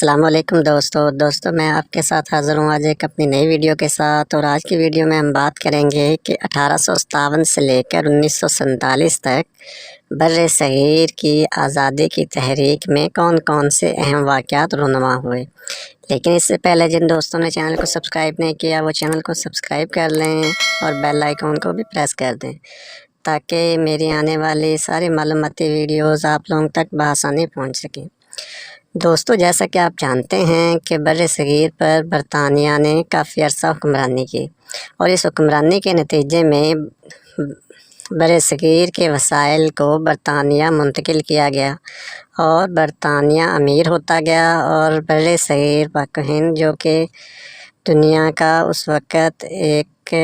السلام علیکم دوستو میں آپ کے ساتھ حاضر ہوں آج ایک اپنی نئی ویڈیو کے ساتھ۔ اور آج کی ویڈیو میں ہم بات کریں گے کہ 1857 سے لے کر 1947 تک بر صغیر کی آزادی کی تحریک میں کون کون سے اہم واقعات رونما ہوئے۔ لیکن اس سے پہلے جن دوستوں نے چینل کو سبسکرائب نہیں کیا وہ چینل کو سبسکرائب کر لیں اور بیل آئیکن کو بھی پریس کر دیں تاکہ میری آنے والی ساری معلوماتی ویڈیوز آپ لوگوں تک بآسانی پہنچ سکیں۔ دوستو، جیسا کہ آپ جانتے ہیں کہ بر صغیر پر برطانیہ نے کافی عرصہ حکمرانی کی اور اس حکمرانی کے نتیجے میں بر صغیر کے وسائل کو برطانیہ منتقل کیا گیا اور برطانیہ امیر ہوتا گیا، اور بر صغیر پاک و ہند جو کہ دنیا کا اس وقت ایک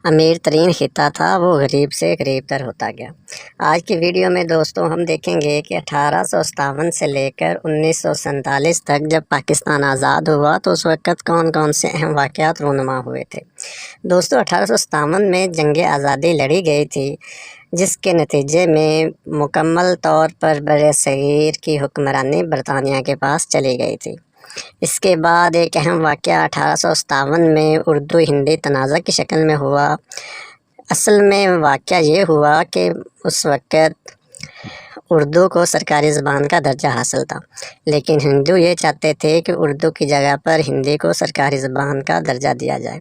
امیر ترین خطہ تھا وہ غریب سے غریب تر ہوتا گیا۔ آج کی ویڈیو میں دوستوں ہم دیکھیں گے کہ 1857 سے لے کر 1947 تک جب پاکستان آزاد ہوا تو اس وقت کون کون سے اہم واقعات رونما ہوئے تھے۔ دوستوں، 1857 میں جنگ آزادی لڑی گئی تھی جس کے نتیجے میں مکمل طور پر بر صغیر کی حکمرانی برطانیہ کے پاس چلی گئی تھی۔ اس کے بعد ایک اہم واقعہ 1857 میں اردو ہندی تنازع کی شکل میں ہوا۔ اصل میں واقعہ یہ ہوا کہ اس وقت اردو کو سرکاری زبان کا درجہ حاصل تھا، لیکن ہندو یہ چاہتے تھے کہ اردو کی جگہ پر ہندی کو سرکاری زبان کا درجہ دیا جائے۔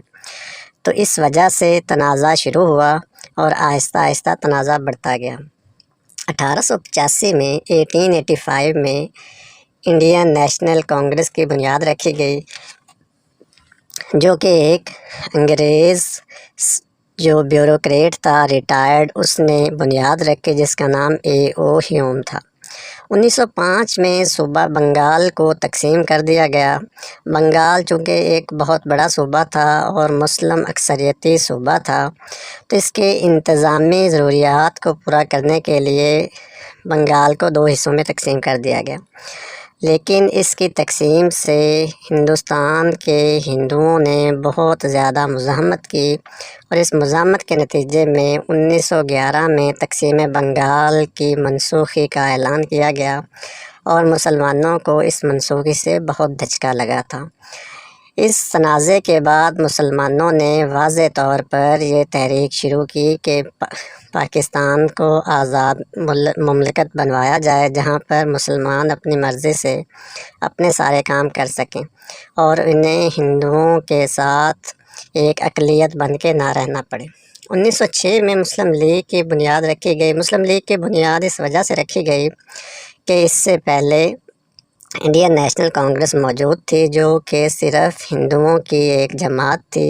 تو اس وجہ سے تنازع شروع ہوا اور آہستہ آہستہ تنازع بڑھتا گیا۔ 1885 میں 1885 میں انڈین نیشنل کانگریس کی بنیاد رکھی گئی، جو کہ ایک انگریز جو بیوروکریٹ تھا ریٹائرڈ، اس نے بنیاد رکھی جس کا نام A.O. ہیوم تھا۔ 1905 میں صوبہ بنگال کو تقسیم کر دیا گیا۔ بنگال چونکہ ایک بہت بڑا صوبہ تھا اور مسلم اکثریتی صوبہ تھا تو اس کے انتظامی ضروریات کو پورا کرنے کے لیے بنگال کو 2 حصوں میں تقسیم کر دیا گیا، لیکن اس کی تقسیم سے ہندوستان کے ہندوؤں نے بہت زیادہ مزاحمت کی اور اس مزاحمت کے نتیجے میں 1911 میں تقسیم بنگال کی منسوخی کا اعلان کیا گیا اور مسلمانوں کو اس منسوخی سے بہت دھچکا لگا تھا۔ اس تنازع کے بعد مسلمانوں نے واضح طور پر یہ تحریک شروع کی کہ پاکستان کو آزاد مملکت بنوایا جائے جہاں پر مسلمان اپنی مرضی سے اپنے سارے کام کر سکیں اور انہیں ہندوؤں کے ساتھ ایک اقلیت بن کے نہ رہنا پڑے۔ 1906 میں مسلم لیگ کی بنیاد رکھی گئی۔ مسلم لیگ کی بنیاد اس وجہ سے رکھی گئی کہ اس سے پہلے انڈین نیشنل کانگریس موجود تھی جو کہ صرف ہندوؤں کی ایک جماعت تھی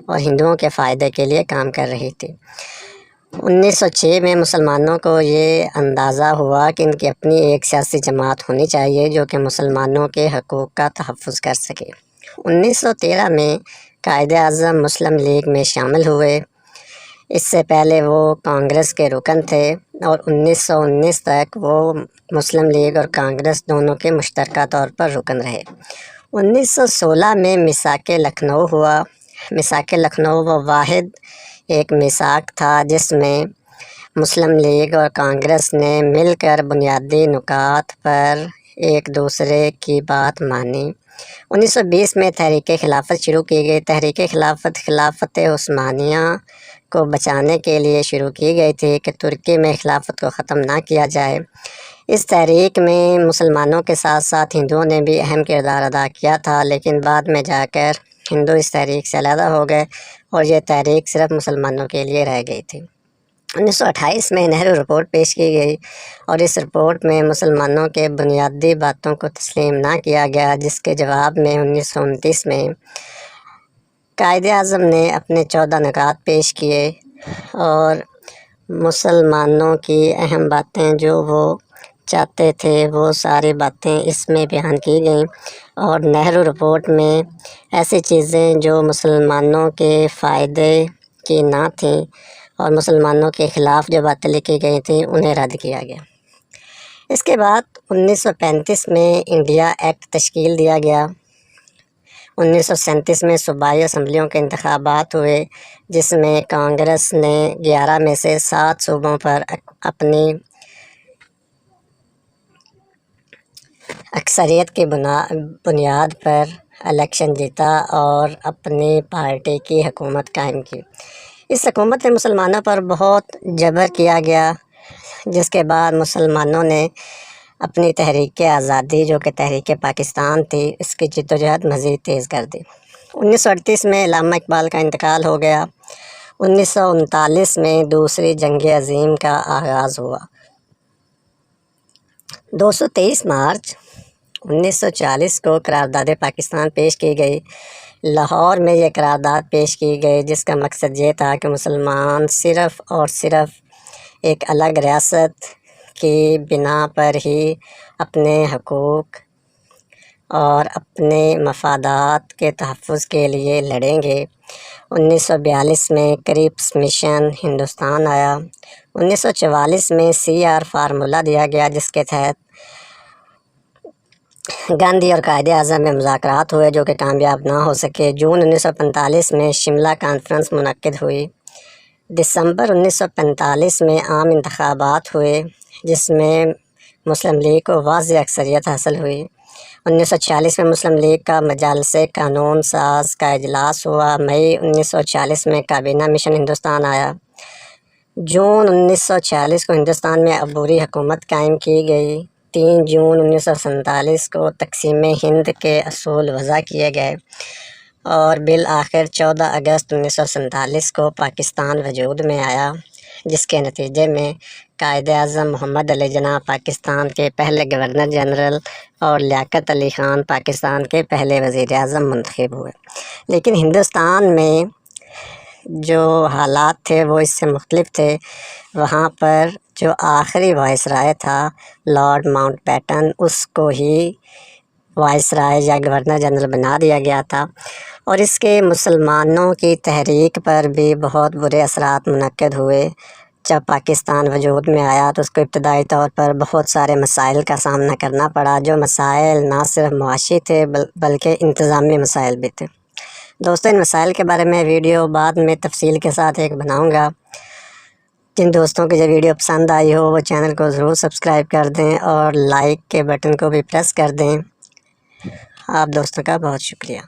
اور ہندوؤں کے فائدے کے لیے کام کر رہی تھی۔ 1906 میں مسلمانوں کو یہ اندازہ ہوا کہ ان کی اپنی ایک سیاسی جماعت ہونی چاہیے جو کہ مسلمانوں کے حقوق کا تحفظ کر سکے۔ 1913 میں قائد اعظم مسلم لیگ میں شامل ہوئے۔ اس سے پہلے وہ کانگریس کے رکن تھے اور 1919 تک وہ مسلم لیگ اور کانگریس دونوں کے مشترکہ طور پر رکن رہے۔ 1916 میں میثاق لکھنؤ ہوا۔ میثاق لکھنؤ وہ واحد ایک میثاق تھا جس میں مسلم لیگ اور کانگریس نے مل کر بنیادی نکات پر ایک دوسرے کی بات مانی۔ 1920 میں تحریک خلافت شروع کی گئی۔ تحریک خلافت عثمانیہ کو بچانے کے لیے شروع کی گئی تھی کہ ترکی میں خلافت کو ختم نہ کیا جائے۔ اس تحریک میں مسلمانوں کے ساتھ ساتھ ہندوؤں نے بھی اہم کردار ادا کیا تھا، لیکن بعد میں جا کر ہندو اس تحریک سے علیحدہ ہو گئے اور یہ تحریک صرف مسلمانوں کے لیے رہ گئی تھی۔ 1928 میں نہرو رپورٹ پیش کی گئی اور اس رپورٹ میں مسلمانوں کے بنیادی باتوں کو تسلیم نہ کیا گیا، جس کے جواب میں 1929 میں قائد اعظم نے اپنے 14 نکات پیش کیے اور مسلمانوں کی اہم باتیں جو وہ چاہتے تھے وہ ساری باتیں اس میں بیان کی گئیں، اور نہرو رپورٹ میں ایسی چیزیں جو مسلمانوں کے فائدے کی نہ تھیں اور مسلمانوں کے خلاف جو باتیں لکھی گئی تھیں انہیں رد کیا گیا۔ اس کے بعد 1935 میں انڈیا ایکٹ تشکیل دیا گیا۔ 1937 میں صوبائی اسمبلیوں کے انتخابات ہوئے جس میں کانگریس نے 11 میں سے 7 صوبوں پر اپنی اکثریت کی بنیاد پر الیکشن جیتا اور اپنی پارٹی کی حکومت قائم کی۔ اس حکومت میں مسلمانوں پر بہت جبر کیا گیا، جس کے بعد مسلمانوں نے اپنی تحریک آزادی جو کہ تحریک پاکستان تھی، اس کی جدوجہد مزید تیز کر دی۔ 1938 میں علامہ اقبال کا انتقال ہو گیا۔ 1939 میں دوسری جنگ عظیم کا آغاز ہوا۔ 223 مارچ 1940 کو قرارداد پاکستان پیش کی گئی۔ لاہور میں یہ قرارداد پیش کی گئی، جس کا مقصد یہ تھا کہ مسلمان صرف اور صرف ایک الگ ریاست کی بنا پر ہی اپنے حقوق اور اپنے مفادات کے تحفظ کے لیے لڑیں گے۔ 1942 میں کرپس مشن ہندوستان آیا۔ 1944 میں CR فارمولہ دیا گیا، جس کے تحت گاندھی اور قائد اعظم میں مذاکرات ہوئے جو کہ کامیاب نہ ہو سکے۔ جون 1945 میں شملہ کانفرنس منعقد ہوئی۔ دسمبر 1945 میں عام انتخابات ہوئے، جس میں مسلم لیگ کو واضح اکثریت حاصل ہوئی۔ 1946 میں مسلم لیگ کا مجالس قانون ساز کا اجلاس ہوا۔ مئی 1946 میں کابینہ مشن ہندوستان آیا۔ جون 1946 کو ہندوستان میں عبوری حکومت قائم کی گئی۔ 3 جون 1947 کو تقسیم ہند کے اصول وضع کیے گئے اور بالآخر 14 اگست 1947 کو پاکستان وجود میں آیا، جس کے نتیجے میں قائد اعظم محمد علی جناح پاکستان کے پہلے گورنر جنرل اور لیاقت علی خان پاکستان کے پہلے وزیر اعظم منتخب ہوئے۔ لیکن ہندوستان میں جو حالات تھے وہ اس سے مختلف تھے۔ وہاں پر جو آخری وائس رائے تھا لارڈ ماؤنٹ بیٹن، اس کو ہی وائس رائے یا گورنر جنرل بنا دیا گیا تھا، اور اس کے مسلمانوں کی تحریک پر بھی بہت برے اثرات منعقد ہوئے۔ جب پاکستان وجود میں آیا تو اس کو ابتدائی طور پر بہت سارے مسائل کا سامنا کرنا پڑا، جو مسائل نہ صرف معاشی تھے بلکہ انتظامی مسائل بھی تھے۔ دوستوں، ان مسائل کے بارے میں ویڈیو بعد میں تفصیل کے ساتھ ایک بناؤں گا۔ جن دوستوں کو یہ ویڈیو پسند آئی ہو وہ چینل کو ضرور سبسکرائب کر دیں اور لائک کے بٹن کو بھی پریس کر دیں۔ آپ دوستوں کا بہت شکریہ۔